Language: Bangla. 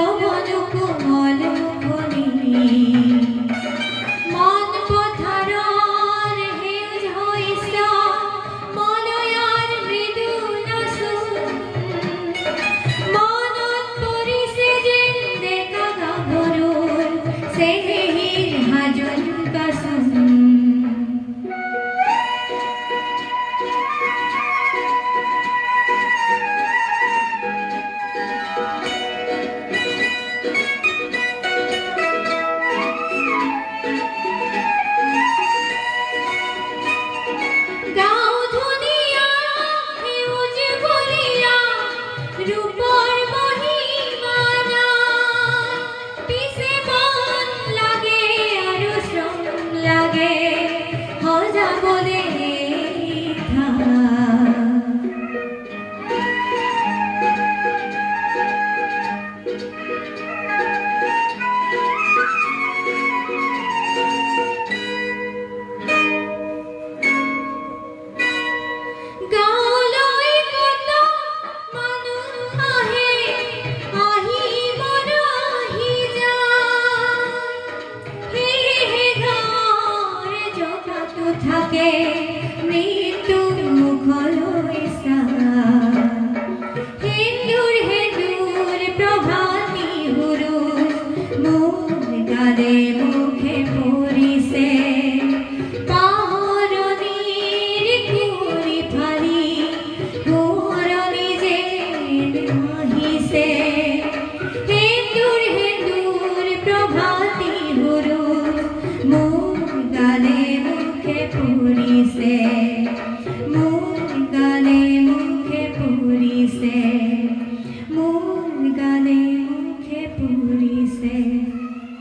যৌবন কোমল মুখনি মন পথারর হেজ হইসা মলয়ার মৃদু নাসুন মনত পরিছে যেন দেখা গাভরুর সেহির হাজুন কাসুন রূপর মহিমানা পিছে মন লাগে আরো শ্রম লাগে হজা বলে থাকে মৃত্যু মুখল হেন্দুর হেন্দুর প্রভাতি হুরু মুখ গালে